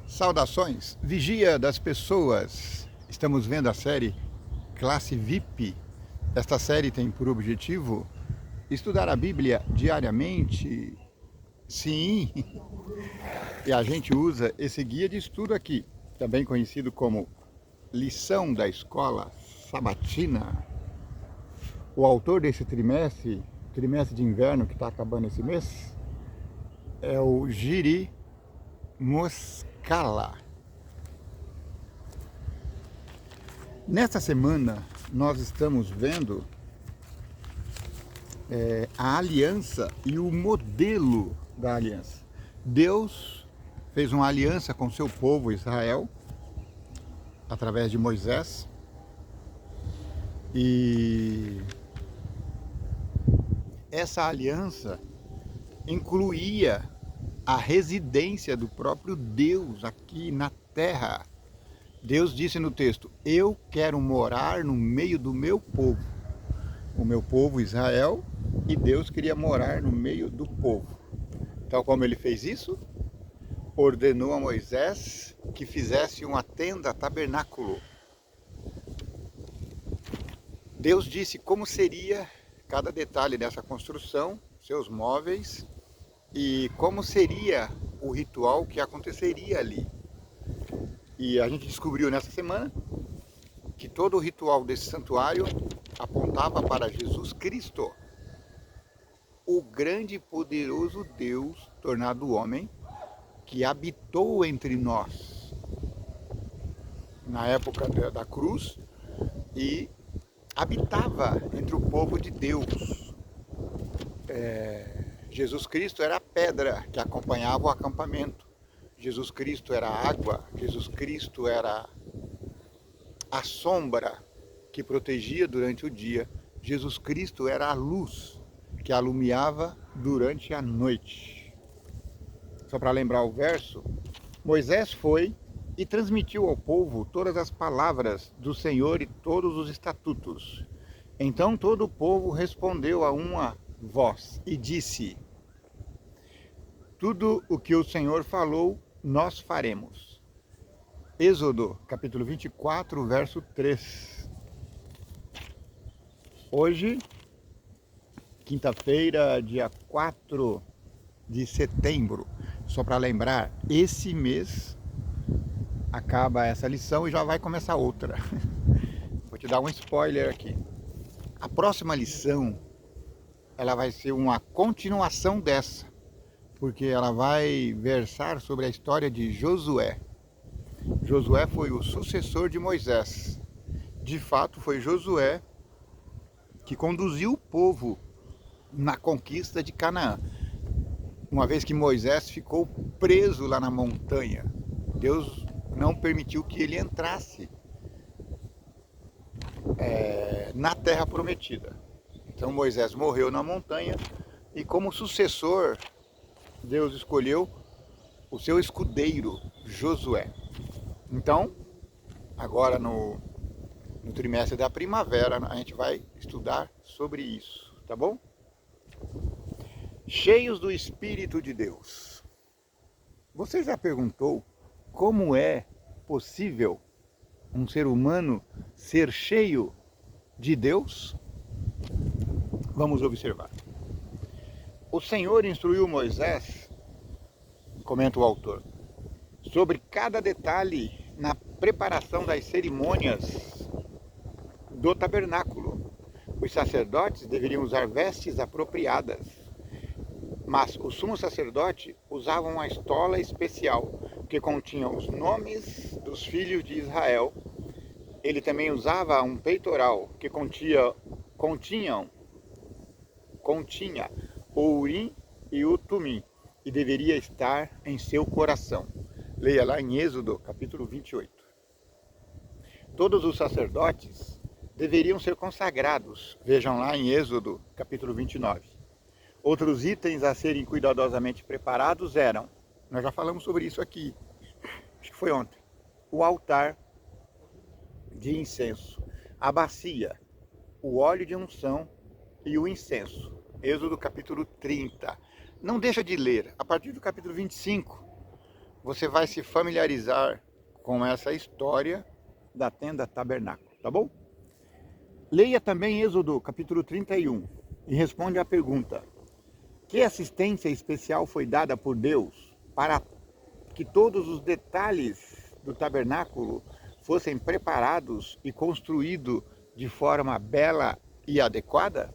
Saudações, Vigia das Pessoas. Estamos vendo a série Classe VIP. Esta série tem por objetivo estudar a Bíblia diariamente. Sim, e a gente usa esse guia de estudo aqui, também conhecido como Lição da Escola Sabatina. O autor desse trimestre de inverno que está acabando esse mês, é o Giri Moscala. Nesta semana nós estamos vendo a aliança e o modelo da aliança. Deus fez uma aliança com seu povo Israel através de Moisés, e essa aliança incluía a residência do próprio Deus aqui na terra. Deus disse no texto: eu quero morar no meio do meu povo, o meu povo Israel, e Deus queria morar no meio do povo. Então, como ele fez isso? Ordenou a Moisés que fizesse uma tenda tabernáculo. Deus disse como seria cada detalhe dessa construção, seus móveis, e como seria o ritual que aconteceria ali. E a gente descobriu nessa semana que todo o ritual desse santuário apontava para Jesus Cristo, o grande e poderoso Deus tornado homem, que habitou entre nós na época da cruz e habitava entre o povo de Deus. Jesus Cristo era a pedra que acompanhava o acampamento. Jesus Cristo era a água. Jesus Cristo era a sombra que protegia durante o dia. Jesus Cristo era a luz que alumiava durante a noite. Só para lembrar o verso, Moisés foi e transmitiu ao povo todas as palavras do Senhor e todos os estatutos. Então todo o povo respondeu a uma voz e disse: tudo o que o Senhor falou, nós faremos. Êxodo, capítulo 24, verso 3. Hoje, quinta-feira, dia 4 de setembro. Só para lembrar, esse mês acaba essa lição e já vai começar outra. Vou te dar um spoiler aqui. A próxima lição, ela vai ser uma continuação dessa, porque ela vai versar sobre a história de Josué. Josué foi o sucessor de Moisés. De fato, foi Josué que conduziu o povo na conquista de Canaã. Uma vez que Moisés ficou preso lá na montanha, Deus não permitiu que ele entrasse na terra prometida. Então Moisés morreu na montanha e, como sucessor, Deus escolheu o seu escudeiro, Josué. Então, agora no trimestre da primavera, a gente vai estudar sobre isso, tá bom? Cheios do Espírito de Deus. Você já perguntou como é possível um ser humano ser cheio de Deus? Vamos observar. O Senhor instruiu Moisés, comenta o autor, sobre cada detalhe na preparação das cerimônias do tabernáculo. Os sacerdotes deveriam usar vestes apropriadas, mas o sumo sacerdote usava uma estola especial que continha os nomes dos filhos de Israel. Ele também usava um peitoral que continha o Urim e o Tumim, e deveria estar em seu coração. Leia lá em Êxodo, capítulo 28. Todos os sacerdotes deveriam ser consagrados. Vejam lá em Êxodo, capítulo 29. Outros itens a serem cuidadosamente preparados eram, nós já falamos sobre isso aqui, acho que foi ontem, o altar de incenso, a bacia, o óleo de unção e o incenso. Êxodo capítulo 30. Não deixa de ler, a partir do capítulo 25, você vai se familiarizar com essa história da tenda tabernáculo, tá bom? Leia também Êxodo capítulo 31 e responde à pergunta: que assistência especial foi dada por Deus para que todos os detalhes do tabernáculo fossem preparados e construídos de forma bela e adequada?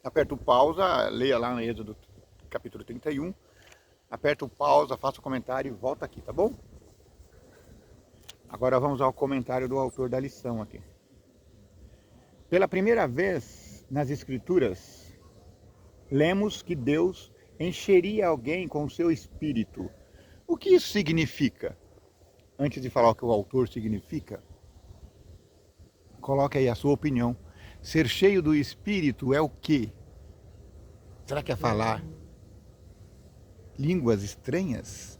Aperta o pausa, leia lá no Êxodo capítulo 31, aperta o pausa, faça o comentário e volta aqui, tá bom? Agora vamos ao comentário do autor da lição aqui. Pela primeira vez nas Escrituras, lemos que Deus encheria alguém com o seu espírito. O que isso significa? Antes de falar o que o autor significa, coloque aí a sua opinião. Ser cheio do espírito é o quê? Será que é falar línguas estranhas?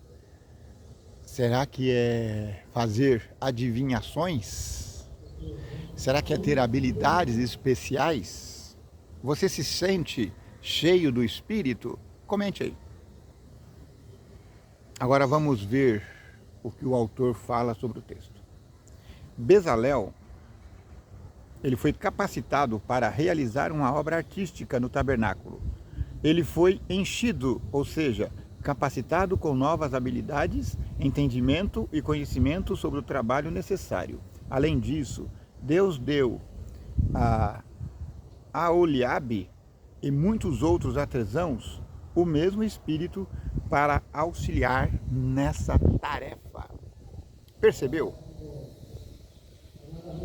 Será que é fazer adivinhações? Será que é ter habilidades especiais? Você se sente cheio do Espírito? Comente aí. Agora vamos ver o que o autor fala sobre o texto. Bezalel, ele foi capacitado para realizar uma obra artística no tabernáculo. Ele foi enchido, ou seja, capacitado com novas habilidades, entendimento e conhecimento sobre o trabalho necessário. Além disso, Deus deu a Aholiabe e muitos outros artesãos o mesmo espírito para auxiliar nessa tarefa. Percebeu?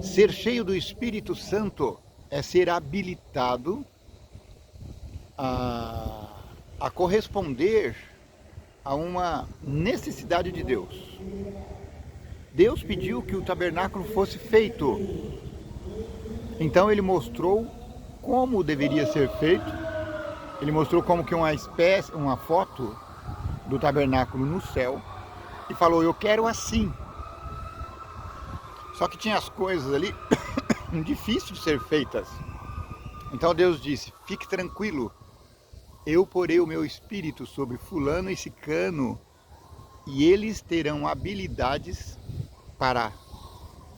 Ser cheio do Espírito Santo é ser habilitado a corresponder a uma necessidade de Deus. Deus pediu que o tabernáculo fosse feito. Então ele mostrou como deveria ser feito. Ele mostrou como que uma foto do tabernáculo no céu e falou: eu quero assim. Só que tinha as coisas ali difíceis de ser feitas. Então Deus disse: fique tranquilo, eu porei o meu espírito sobre fulano e ciclano e eles terão habilidades para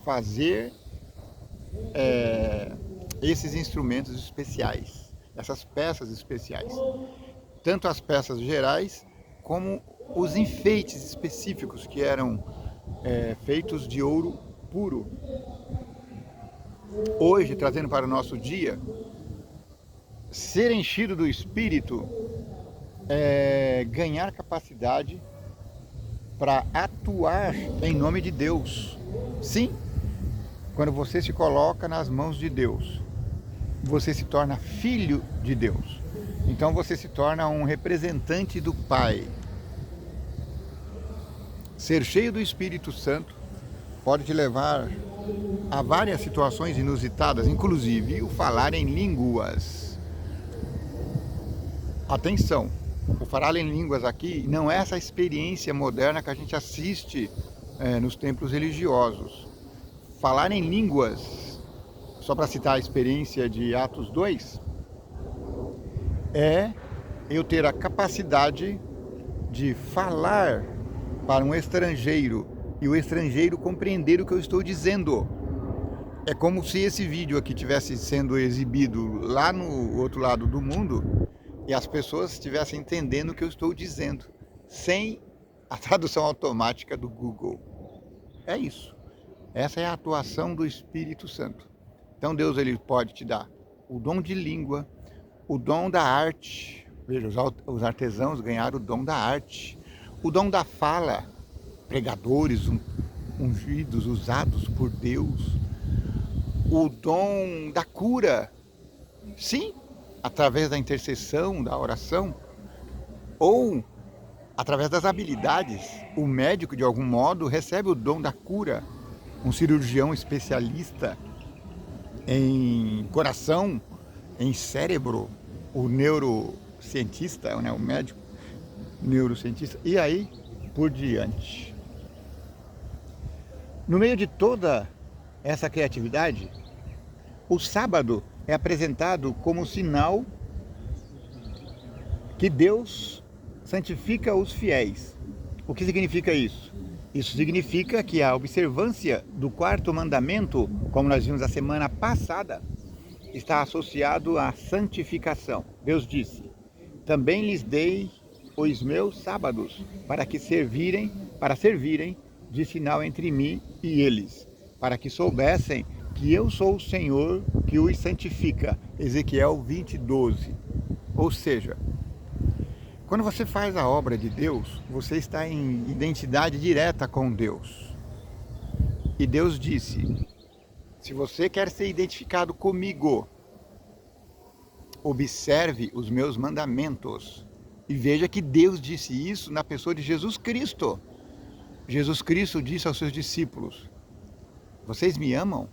fazer esses instrumentos especiais, essas peças especiais. Tanto as peças gerais como os enfeites específicos que eram feitos de ouro puro. Hoje, trazendo para o nosso dia, ser enchido do Espírito é ganhar capacidade para atuar em nome de Deus. Sim, quando você se coloca nas mãos de Deus, você se torna filho de Deus. Então você se torna um representante do Pai. Ser cheio do Espírito Santo pode te levar a várias situações inusitadas, inclusive o falar em línguas. Atenção, o falar em línguas aqui não é essa experiência moderna que a gente assiste nos templos religiosos. Falar em línguas, só para citar a experiência de Atos 2, é eu ter a capacidade de falar para um estrangeiro e o estrangeiro compreender o que eu estou dizendo. É como se esse vídeo aqui estivesse sendo exibido lá no outro lado do mundo e as pessoas estivessem entendendo o que eu estou dizendo, sem a tradução automática do Google. É isso. Essa é a atuação do Espírito Santo. Então Deus ele pode te dar o dom de língua, o dom da arte. Veja, os artesãos ganharam o dom da arte, o dom da fala, pregadores ungidos, usados por Deus, o dom da cura, sim, através da intercessão, da oração, ou através das habilidades. O médico, de algum modo, recebe o dom da cura, um cirurgião especialista em coração, em cérebro, o neurocientista, né, o médico neurocientista, e aí por diante. No meio de toda essa criatividade, o sábado é apresentado como sinal que Deus santifica os fiéis. O que significa isso? Isso significa que a observância do quarto mandamento, como nós vimos a semana passada, está associado à santificação. Deus disse: também lhes dei os meus sábados para servirem de sinal entre mim e eles, para que soubessem que eu sou o Senhor que os santifica. Ezequiel 20:12. Ou seja, quando você faz a obra de Deus, você está em identidade direta com Deus. E Deus disse: se você quer ser identificado comigo, observe os meus mandamentos. E veja que Deus disse isso na pessoa de Jesus Cristo. Jesus Cristo disse aos seus discípulos: vocês me amam?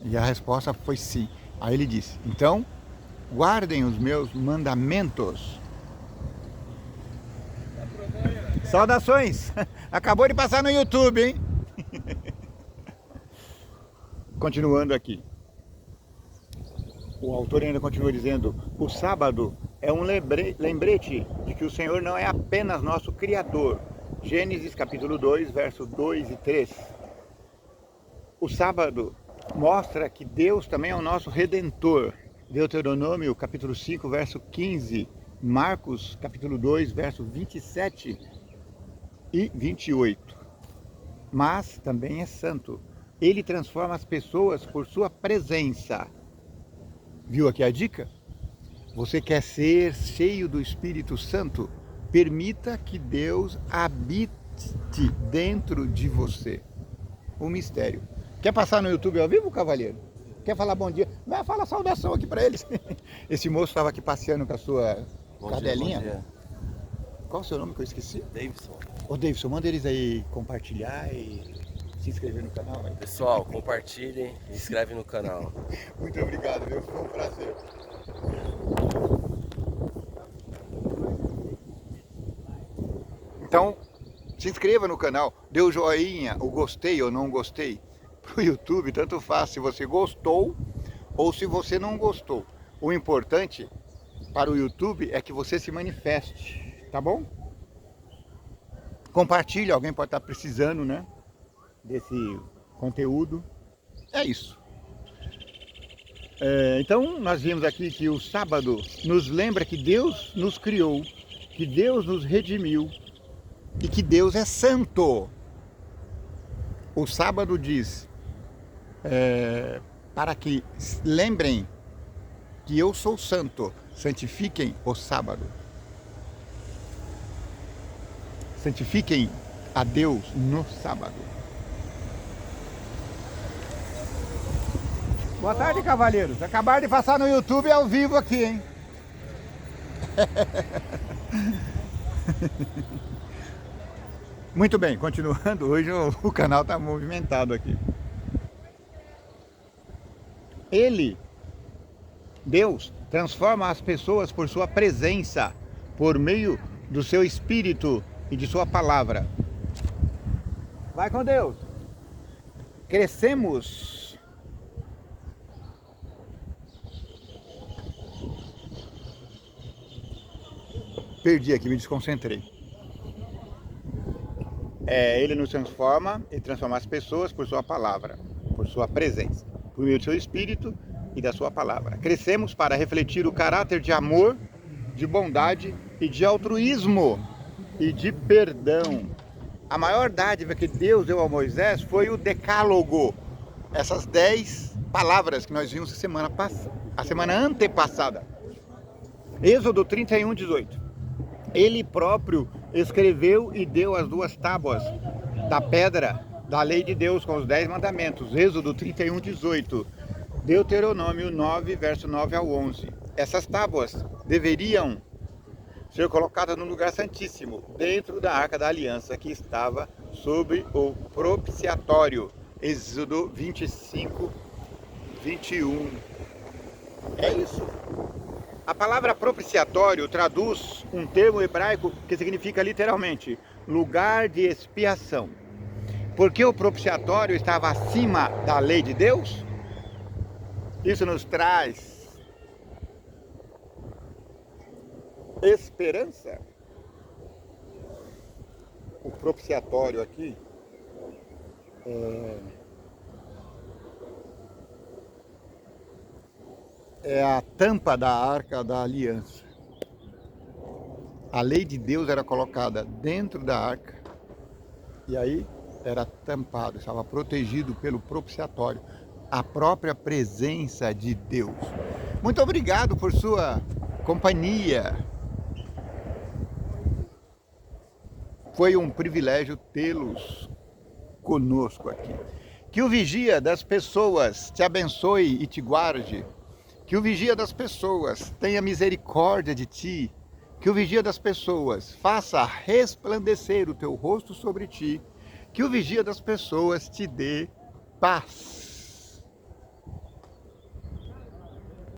E a resposta foi sim. Aí ele disse: então, guardem os meus mandamentos. Saudações! Acabou de passar no YouTube, hein? Continuando aqui. O autor ainda continua dizendo: o sábado é um lembrete de que o Senhor não é apenas nosso Criador. Gênesis capítulo 2, versos 2 e 3. O sábado mostra que Deus também é o nosso Redentor. Deuteronômio capítulo 5, verso 15. Marcos capítulo 2, versos 27 e 28. Mas também é santo. Ele transforma as pessoas por sua presença. Viu aqui a dica? Você quer ser cheio do Espírito Santo? Permita que Deus habite dentro de você. O mistério. Quer passar no YouTube ao vivo, cavalheiro? Quer falar bom dia? Vai, fala saudação aqui para eles. Esse moço estava aqui passeando com a sua cadelinha. Bom dia. Qual o seu nome que eu esqueci? Davidson. Ô Davidson, manda eles aí compartilhar e se inscrever no canal. Aí. Pessoal, compartilhem e inscreve no canal. Muito obrigado, viu? Foi um prazer. Então, se inscreva no canal, dê o joinha, o gostei ou não gostei. Para o YouTube, tanto faz se você gostou ou se você não gostou. O importante para o YouTube é que você se manifeste, tá bom? Compartilhe, alguém pode estar precisando, né, desse conteúdo. É isso. Então, nós vimos aqui que o sábado nos lembra que Deus nos criou, que Deus nos redimiu e que Deus é santo. O sábado diz, para que lembrem que eu sou santo, santifiquem o sábado. Santifiquem a Deus no sábado. Boa tarde, cavalheiros. Acabaram de passar no YouTube ao vivo aqui, hein? Muito bem, continuando. Hoje o canal está movimentado aqui. Deus, transforma as pessoas por sua presença, por meio do seu Espírito e de sua palavra. Vai com Deus. Crescemos. Perdi aqui, me desconcentrei. Ele nos transforma e transforma as pessoas por sua palavra, por sua presença, por meio do seu Espírito e da sua palavra. Crescemos para refletir o caráter de amor, de bondade e de altruísmo e de perdão. A maior dádiva que Deus deu a Moisés foi o decálogo. Essas 10 palavras que nós vimos a semana antepassada. Êxodo 31:18. Ele próprio escreveu e deu as 2 tábuas da pedra da lei de Deus com os 10 mandamentos. Êxodo 31:18. Deuteronômio 9, verso 9 ao 11. Essas tábuas deveriam ser colocadas no lugar santíssimo, dentro da Arca da Aliança, que estava sobre o propiciatório. Êxodo 25, 21. É isso. A palavra propiciatório traduz um termo hebraico que significa literalmente lugar de expiação. Porque o propiciatório estava acima da lei de Deus? Isso nos traz esperança. propiciatório aqui é a tampa da Arca da Aliança. A lei de Deus era colocada dentro da arca e aí era tampado, estava protegido pelo propiciatório, a própria presença de Deus. Muito obrigado por sua companhia. Foi um privilégio tê-los conosco aqui. Que o vigia das pessoas te abençoe e te guarde. Que o vigia das pessoas tenha misericórdia de ti. Que o vigia das pessoas faça resplandecer o teu rosto sobre ti. Que o vigia das pessoas te dê paz.